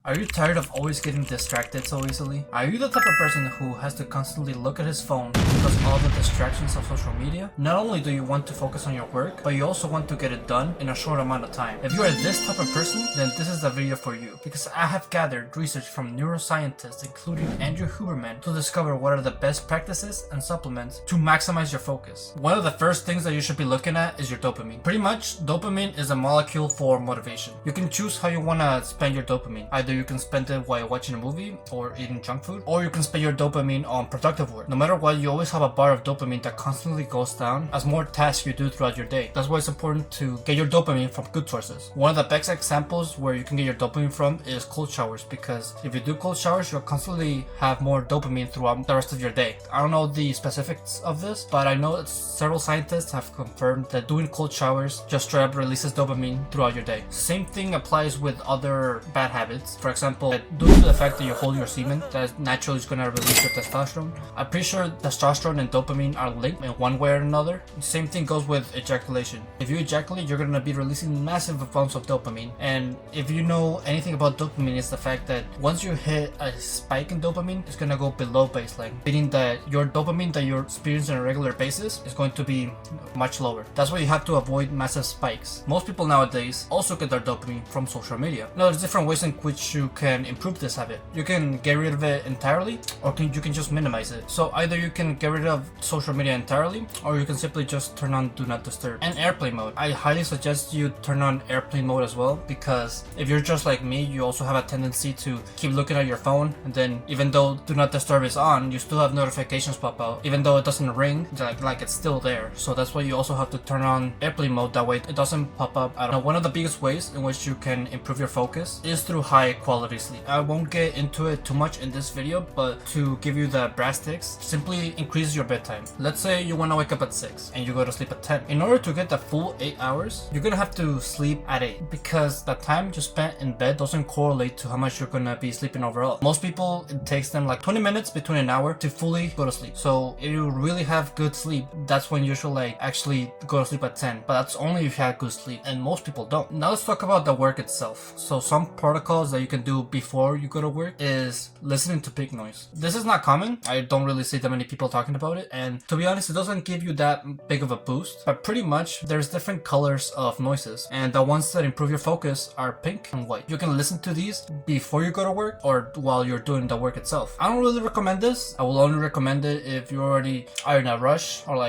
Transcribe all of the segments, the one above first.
Are you tired of always getting distracted so easily? Are you the type of person who has to constantly look at his phone because of all the distractions of social media? Not only do you want to focus on your work, but you also want to get it done in a short amount of time. If you are this type of person, then this is the video for you, because I have gathered research from neuroscientists including Andrew Huberman to discover what are the best practices and supplements to maximize your focus. One of the first things that you should be looking at is your dopamine. Pretty much, dopamine is a molecule for motivation. You can choose how you want to spend your dopamine. Either you can spend it while watching a movie or eating junk food, or you can spend your dopamine on productive work. No matter what, you always have a bar of dopamine that constantly goes down as more tasks you do throughout your day. That's why it's important to get your dopamine from good sources. One of the best examples where you can get your dopamine from is cold showers, because if you do cold showers, you'll constantly have more dopamine throughout the rest of your day. I don't know the specifics of this, but I know that several scientists have confirmed that doing cold showers just straight up releases dopamine throughout your day. Same thing applies with other bad habits. For example, due to the fact that you hold your semen, that naturally is going to release your testosterone. I'm pretty sure testosterone and dopamine are linked in one way or another. Same thing goes with ejaculation. If you ejaculate, you're going to be releasing massive amounts of dopamine. And if you know anything about dopamine, it's the fact that once you hit a spike in dopamine, it's going to go below baseline, meaning that your dopamine that you're experiencing on a regular basis is going to be much lower. That's why you have to avoid massive spikes. Most people nowadays also get their dopamine from social media. Now, there's different ways in which you can improve this habit. You can get rid of it entirely, or you can just minimize it. So either you can get rid of social media entirely, or you can simply just turn on do not disturb and airplane mode. I highly suggest you turn on airplane mode as well, because if you're just like me, you also have a tendency to keep looking at your phone, and then even though do not disturb is on, you still have notifications pop out. Even though it doesn't ring, like it's still there. So that's why you also have to turn on airplane mode, that way it doesn't pop up. Now, one of the biggest ways in which you can improve your focus is through high quality sleep. I won't get into it too much in this video, but to give you the brass tacks, simply increase your bedtime. Let's say you want to wake up at 6 and you go to sleep at 10. In order to get the full 8 hours, you're gonna have to sleep at 8, because the time you spent in bed doesn't correlate to how much you're gonna be sleeping overall. Most people, it takes them like 20 minutes between an hour to fully go to sleep. So if you really have good sleep, that's when you should actually go to sleep at 10, but that's only if you have good sleep, and most people don't. Now let's talk about the work itself. So some protocols that you can do before you go to work is listening to pig noise. This is not common. I don't really see that many people talking about it, and to be honest, it doesn't give you that big of a boost, but pretty much there's different colors of noises, and the ones that improve your focus are pink and white. You can listen to these before you go to work or while you're doing the work itself. I don't really recommend this. I will only recommend it if you already are in a rush, or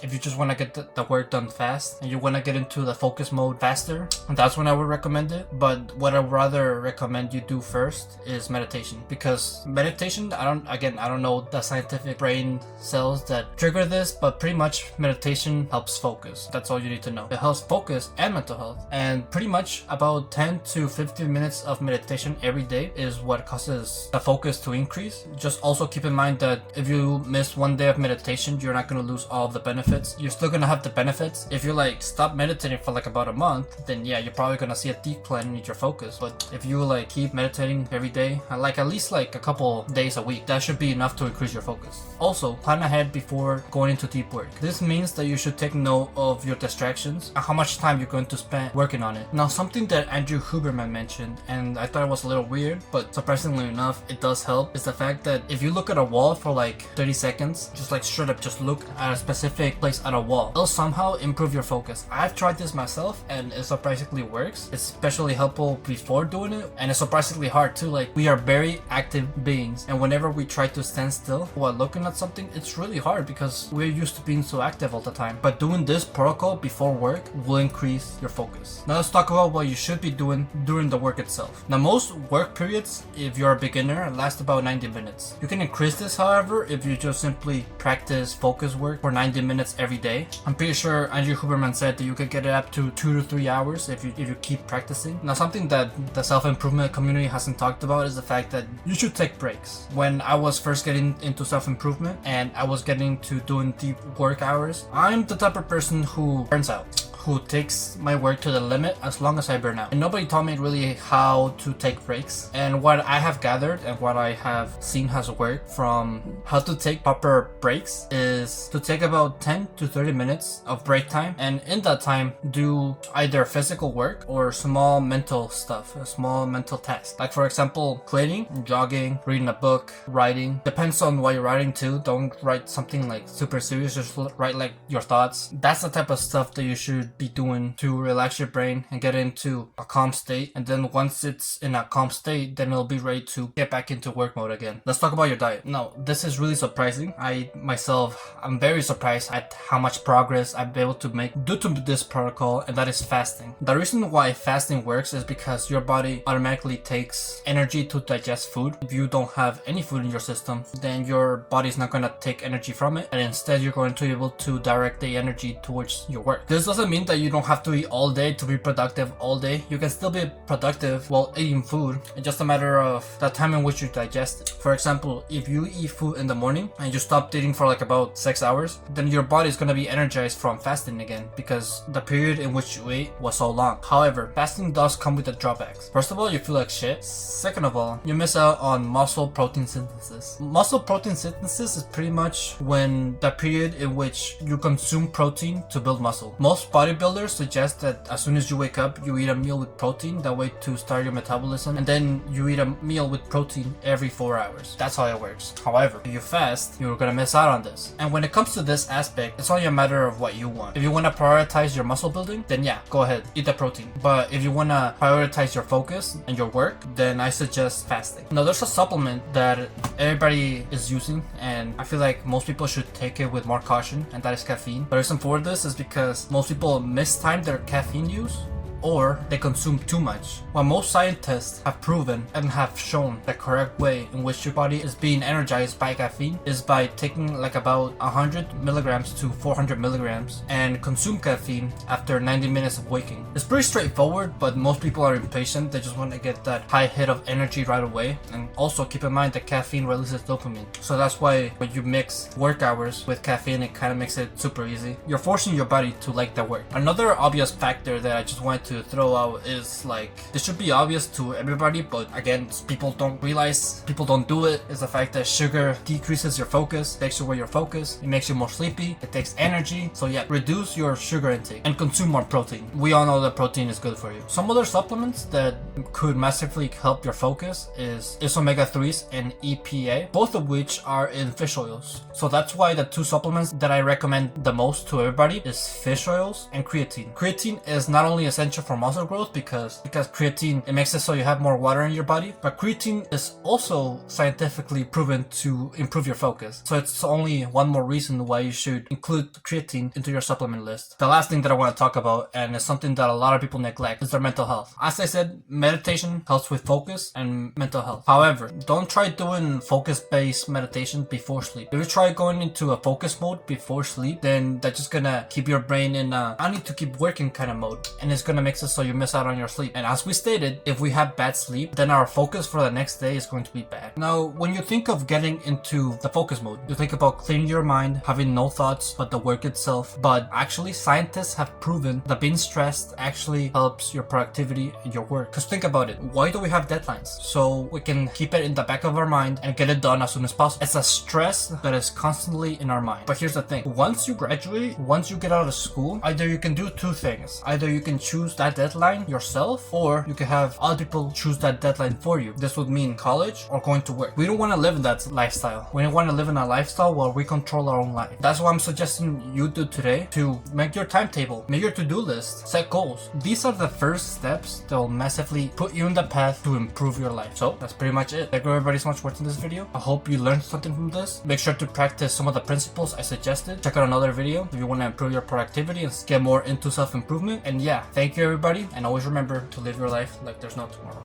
if you just want to get the work done fast and you want to get into the focus mode faster, and that's when I would recommend it. But what I would rather recommend you do first is meditation, because meditation, I don't know the scientific brain cells that trigger this, but pretty much meditation helps focus. That's all you need to know. It helps focus and mental health, and pretty much about 10 to 15 minutes of meditation every day is what causes the focus to increase. Just also keep in mind that if you miss one day of meditation, you're not going to lose all of the benefits. You're still going to have the benefits. If you stop meditating for about a month, then yeah, you're probably going to see a decline in your focus. But if you keep meditating every day, at least a couple days a week, that should be enough to increase your focus. Also, plan ahead before going into deep work. This means that you should take note of your distractions and how much time you're going to spend working on it. Now, something that Andrew Huberman mentioned, and I thought it was a little weird, but surprisingly enough, it does help, is the fact that if you look at a wall for 30 seconds, just straight up just look at a specific place at a wall, it'll somehow improve your focus. I've tried this myself, and it surprisingly works. It's especially helpful before doing it, and it's surprisingly hard too. We are very active beings, and whenever we try to stand still while looking at something, it's really hard because we're used to being so active all the time. But doing this protocol before work will increase your focus. Now let's talk about what you should be doing during the work itself. Now, most work periods, if you're a beginner, last about 90 minutes. You can increase this, however, if you just simply practice focus work for 90 minutes every day. I'm pretty sure Andrew Huberman said that you could get it up to 2 to 3 hours if you keep practicing. Now, something that the self-improvement community hasn't talked about is the fact that you should take breaks. When I was first getting into self-improvement and I was getting to doing deep work hours, I'm the type of person who burns out. who takes my work to the limit as long as I burn out. And nobody taught me really how to take breaks. And what I have gathered and what I have seen has worked from how to take proper breaks is to take about 10 to 30 minutes of break time, and in that time do either physical work or small mental stuff, a small mental task. Like for example, cleaning, jogging, reading a book, writing. Depends on what you're writing too. Don't write something like super serious, just write like your thoughts. That's the type of stuff that you should be doing to relax your brain and get into a calm state. And then once it's in a calm state, then it'll be ready to get back into work mode again. Let's talk about your diet. Now, this is really surprising. I'm very surprised at how much progress I've been able to make due to this protocol, and that is fasting. The reason why fasting works is because your body automatically takes energy to digest food. If you don't have any food in your system, then your body's not going to take energy from it, and instead you're going to be able to direct the energy towards your work. This doesn't mean that you don't have to eat all day to be productive all day. You can still be productive while eating food. It's just a matter of the time in which you digest it. For example, if you eat food in the morning and you stop eating for like about 6 hours, then your body is going to be energized from fasting again because the period in which you ate was so long. However, fasting does come with the drawbacks. First of all, you feel like shit. Second of all, you miss out on muscle protein synthesis. Muscle protein synthesis is pretty much when the period in which you consume protein to build muscle. Most bodybuilders suggest that as soon as you wake up, you eat a meal with protein, that way to start your metabolism, and then you eat a meal with protein every 4 hours. That's how it works. However, if you fast, you're gonna miss out on this. And when it comes to this aspect, it's only a matter of what you want. If you want to prioritize your muscle building, then yeah, go ahead, eat the protein. But if you want to prioritize your focus and your work, then I suggest fasting. Now, there's a supplement that everybody is using, and I feel like most people should take it with more caution, and that is caffeine. The reason for this is because most people mistime their caffeine use, or they consume too much. What most scientists have proven and have shown the correct way in which your body is being energized by caffeine is by taking like about 100 milligrams to 400 milligrams and consume caffeine after 90 minutes of waking. It's pretty straightforward, but most people are impatient. They just want to get that high hit of energy right away. And also keep in mind that caffeine releases dopamine. So that's why when you mix work hours with caffeine, it kind of makes it super easy. You're forcing your body to like the work. Another obvious factor that I just wanted to throw out is like, this should be obvious to everybody, but again, people don't realize, people don't do it, is the fact that sugar decreases your focus, takes away your focus, it makes you more sleepy, it takes energy. So yeah, reduce your sugar intake and consume more protein. We all know that protein is good for you. Some other supplements that could massively help your focus is omega-3s and EPA, both of which are in fish oils. So that's why the two supplements that I recommend the most to everybody is fish oils and creatine. Creatine is not only essential for muscle growth because creatine, it makes it so you have more water in your body, but creatine is also scientifically proven to improve your focus. So it's only one more reason why you should include creatine into your supplement list. The last thing that I want to talk about, and it's something that a lot of people neglect, is their mental health. As I said, meditation helps with focus and mental health. However, don't try doing focus-based meditation before sleep. If you try going into a focus mode before sleep, then that's just gonna keep your brain in a I need to keep working kind of mode, and it's gonna make it so you miss out on your sleep. And as we stated, if we have bad sleep, then our focus for the next day is going to be bad. Now, when you think of getting into the focus mode, you think about clearing your mind, having no thoughts but the work itself. But actually, scientists have proven that being stressed actually helps your productivity in your work. Because think about it, why do we have deadlines? So we can keep it in the back of our mind and get it done as soon as possible. It's a stress that is constantly in our mind. But here's the thing, once you graduate, once you get out of school, either you can do two things. Either you can choose that deadline yourself, or you can have other people choose that deadline for you. This would mean college or going to work. We don't want to live in that lifestyle. We don't want to live in a lifestyle where we control our own life. That's why I'm suggesting you do today, to make your timetable, make your to-do list, set goals. These are the first steps that will massively put you in the path to improve your life. So that's pretty much it. Thank you everybody so much for watching this video. I hope you learned something from this. Make sure to practice some of the principles I suggested. Check out another video if you want to improve your productivity and get more into self-improvement. And yeah, thank you everybody, and always remember to live your life like there's no tomorrow.